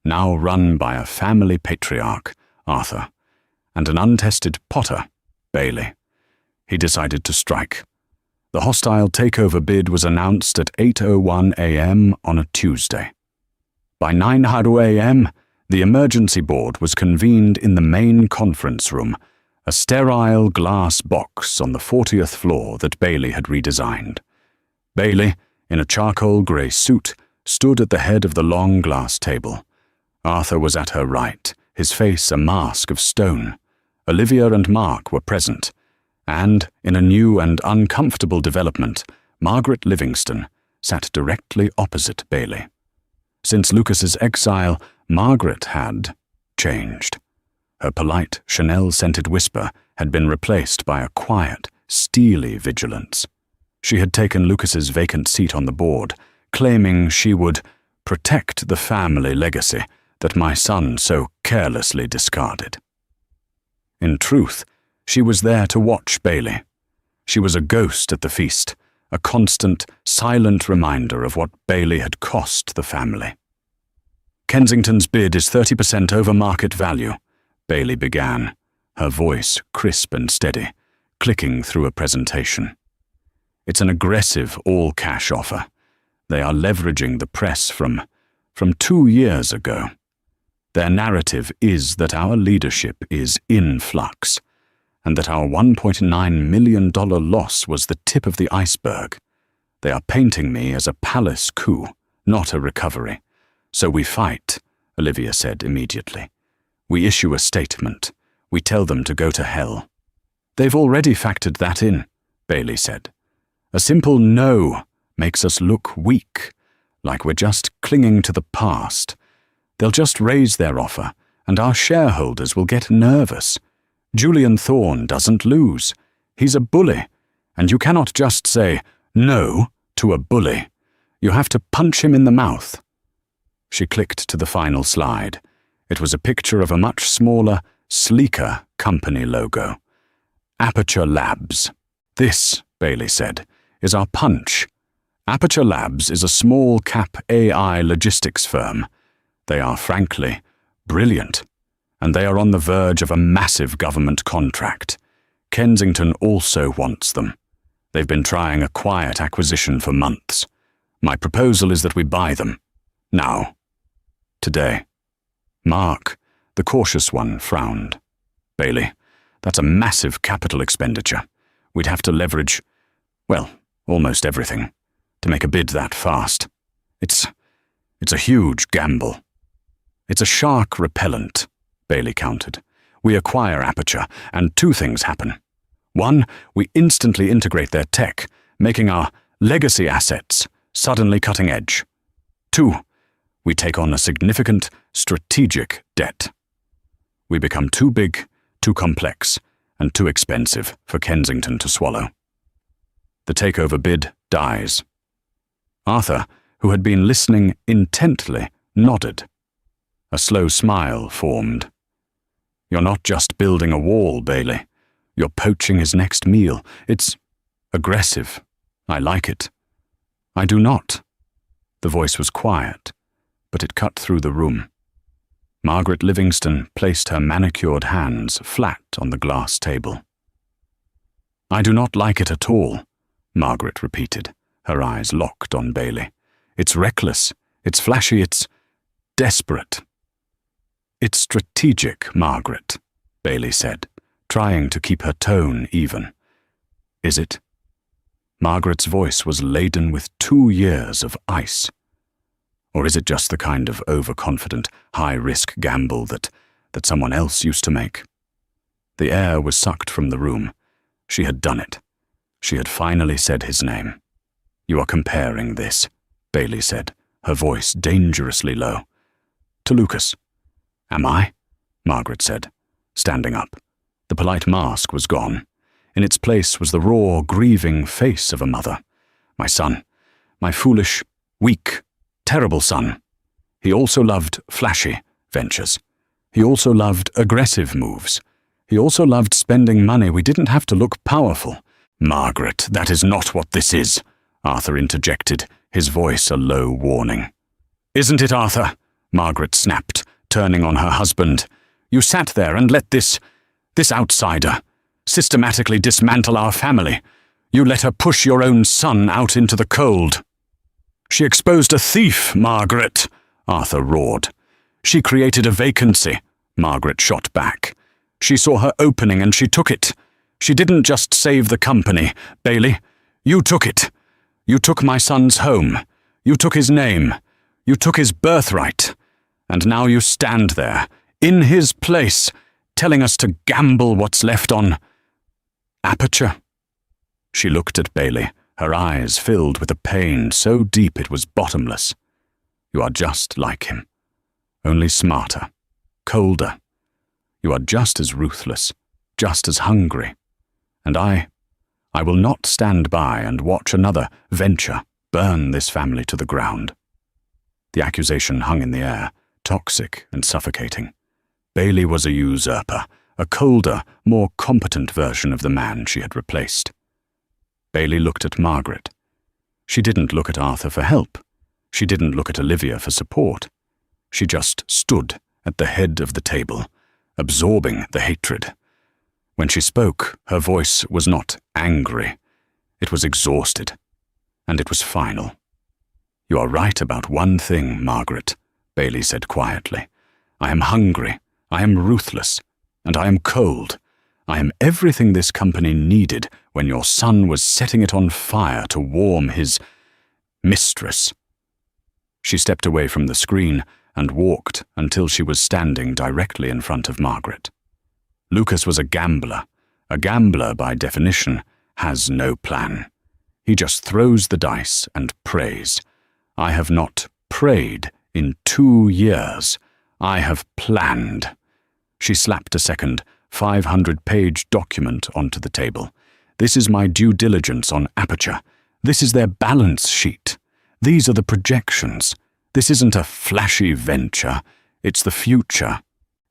now run by a family patriarch, Arthur, and an untested potter, Bailey. He decided to strike. The hostile takeover bid was announced at 8:01 a.m. on a Tuesday. By 9:00 a.m., the emergency board was convened in the main conference room, a sterile glass box on the 40th floor that Bailey had redesigned. Bailey, in a charcoal grey suit, stood at the head of the long glass table. Arthur was at her right, his face a mask of stone. Olivia and Mark were present, and, in a new and uncomfortable development, Margaret Livingston sat directly opposite Bailey. Since Lucas's exile, Margaret had changed. Her polite, Chanel-scented whisper had been replaced by a quiet, steely vigilance. She had taken Lucas's vacant seat on the board, claiming she would protect the family legacy that my son so carelessly discarded. In truth, she was there to watch Bailey. She was a ghost at the feast, a constant, silent reminder of what Bailey had cost the family. "Kensington's bid is 30% over market value," Bailey began, her voice crisp and steady, clicking through a presentation. "It's an aggressive all-cash offer. They are leveraging the press from 2 years ago." Their narrative is that our leadership is in flux, and that our $1.9 million loss was the tip of the iceberg. They are painting me as a palace coup, not a recovery. So we fight, Olivia said immediately. We issue a statement. We tell them to go to hell. They've already factored that in, Bailey said. A simple no makes us look weak, like we're just clinging to the past. They'll just raise their offer, and our shareholders will get nervous. Julian Thorne doesn't lose. He's a bully, and you cannot just say no to a bully. You have to punch him in the mouth. She clicked to the final slide. It was a picture of a much smaller, sleeker company logo. Aperture Labs. This, Bailey said, is our punch. Aperture Labs is a small-cap AI logistics firm. They are, frankly, brilliant, and they are on the verge of a massive government contract. Kensington also wants them. They've been trying a quiet acquisition for months. My proposal is that we buy them. Now. Today. Mark, the cautious one, frowned. Bailey, that's a massive capital expenditure. We'd have to leverage, well, almost everything, to make a bid that fast. It's a huge gamble. It's a shark repellent, Bailey countered. We acquire Aperture, and two things happen. One, we instantly integrate their tech, making our legacy assets suddenly cutting edge. Two, we take on a significant strategic debt. We become too big, too complex, and too expensive for Kensington to swallow. The takeover bid dies. Arthur, who had been listening intently, nodded. A slow smile formed. You're not just building a wall, Bailey. You're poaching his next meal. It's aggressive. I like it. I do not. The voice was quiet, but it cut through the room. Margaret Livingston placed her manicured hands flat on the glass table. I do not like it at all, Margaret repeated, her eyes locked on Bailey. It's reckless, it's flashy, it's desperate. It's strategic, Margaret, Bailey said, trying to keep her tone even. Is it? Margaret's voice was laden with 2 years of ice. Or is it just the kind of overconfident, high-risk gamble that someone else used to make? The air was sucked from the room. She had done it. She had finally said his name. You are comparing this, Bailey said, her voice dangerously low. To Lucas. Am I? Margaret said, standing up. The polite mask was gone. In its place was the raw, grieving face of a mother. My son. My foolish, weak, terrible son. He also loved flashy ventures. He also loved aggressive moves. He also loved spending money we didn't have to look powerful. Margaret, that is not what this is, Arthur interjected, his voice a low warning. Isn't it, Arthur? Margaret snapped, turning on her husband. You sat there and let this outsider systematically dismantle our family. You let her push your own son out into the cold. She exposed a thief, Margaret, Arthur roared. She created a vacancy, Margaret shot back. She saw her opening and she took it. She didn't just save the company, Bailey. You took it. You took my son's home. You took his name. You took his birthright. And now you stand there, in his place, telling us to gamble what's left on Aperture. She looked at Bailey, her eyes filled with a pain so deep it was bottomless. You are just like him, only smarter, colder. You are just as ruthless, just as hungry. And I will not stand by and watch another venture burn this family to the ground. The accusation hung in the air, toxic and suffocating. Bailey was a usurper, a colder, more competent version of the man she had replaced. Bailey looked at Margaret. She didn't look at Arthur for help. She didn't look at Olivia for support. She just stood at the head of the table, absorbing the hatred. When she spoke, her voice was not angry. It was exhausted, and it was final. You are right about one thing, Margaret, Bailey said quietly. I am hungry, I am ruthless, and I am cold. I am everything this company needed when your son was setting it on fire to warm his mistress. She stepped away from the screen and walked until she was standing directly in front of Margaret. Lucas was a gambler. A gambler, by definition, has no plan. He just throws the dice and prays. I have not prayed in 2 years. I have planned. She slapped a second 500-page document onto the table. This is my due diligence on Aperture. This is their balance sheet. These are the projections. This isn't a flashy venture. It's the future.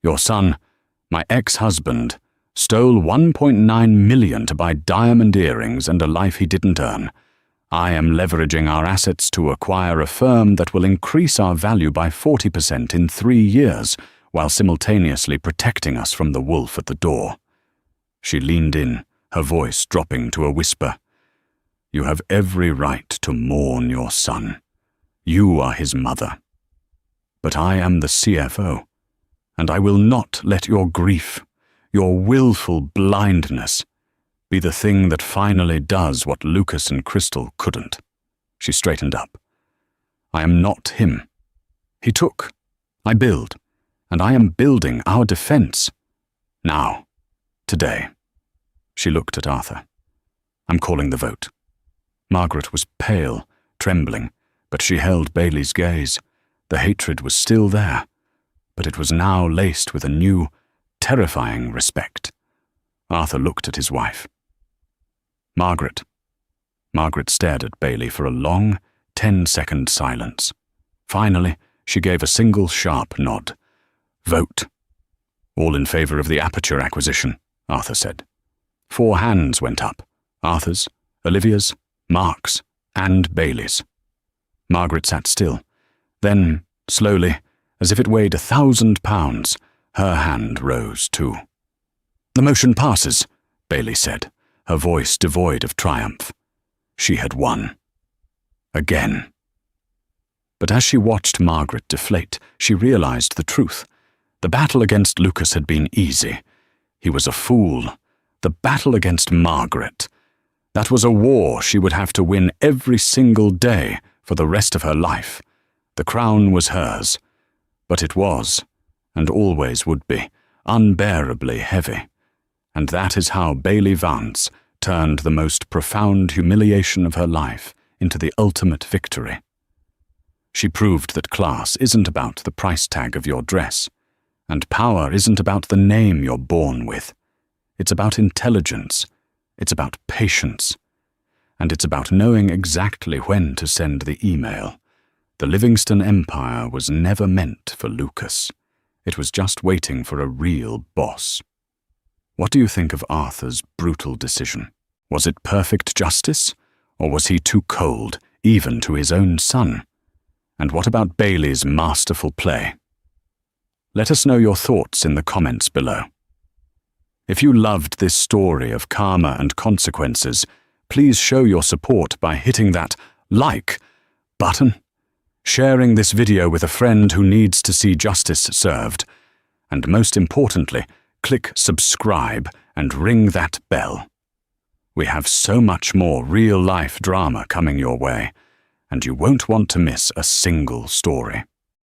Your son, my ex-husband, stole $1.9 million to buy diamond earrings and a life he didn't earn. I am leveraging our assets to acquire a firm that will increase our value by 40% in 3 years, while simultaneously protecting us from the wolf at the door. She leaned in, her voice dropping to a whisper. You have every right to mourn your son. You are his mother. But I am the CFO, and I will not let your grief, your willful blindness, be the thing that finally does what Lucas and Crystal couldn't. She straightened up. I am not him. He took. I build. And I am building our defense. Now. Today. She looked at Arthur. I'm calling the vote. Margaret was pale, trembling, but she held Bailey's gaze. The hatred was still there, but it was now laced with a new, terrifying respect. Arthur looked at his wife. Margaret. Margaret stared at Bailey for a long, 10-second silence. Finally, she gave a single sharp nod. Vote. All in favor of the Aperture acquisition, Arthur said. 4 hands went up. Arthur's, Olivia's, Mark's, and Bailey's. Margaret sat still. Then, slowly, as if it weighed 1,000 pounds, her hand rose too. The motion passes, Bailey said, her voice devoid of triumph. She had won. Again. But as she watched Margaret deflate, she realized the truth. The battle against Lucas had been easy. He was a fool. The battle against Margaret. That was a war she would have to win every single day for the rest of her life. The crown was hers, but it was, and always would be, unbearably heavy. And that is how Bailey Vance turned the most profound humiliation of her life into the ultimate victory. She proved that class isn't about the price tag of your dress, and power isn't about the name you're born with. It's about intelligence, it's about patience, and it's about knowing exactly when to send the email. The Livingston Empire was never meant for Lucas. It was just waiting for a real boss. What do you think of Arthur's brutal decision? Was it perfect justice, or was he too cold, even to his own son? And what about Bailey's masterful play? Let us know your thoughts in the comments below. If you loved this story of karma and consequences, please show your support by hitting that like button, sharing this video with a friend who needs to see justice served, and most importantly, click subscribe and ring that bell. We have so much more real-life drama coming your way, and you won't want to miss a single story.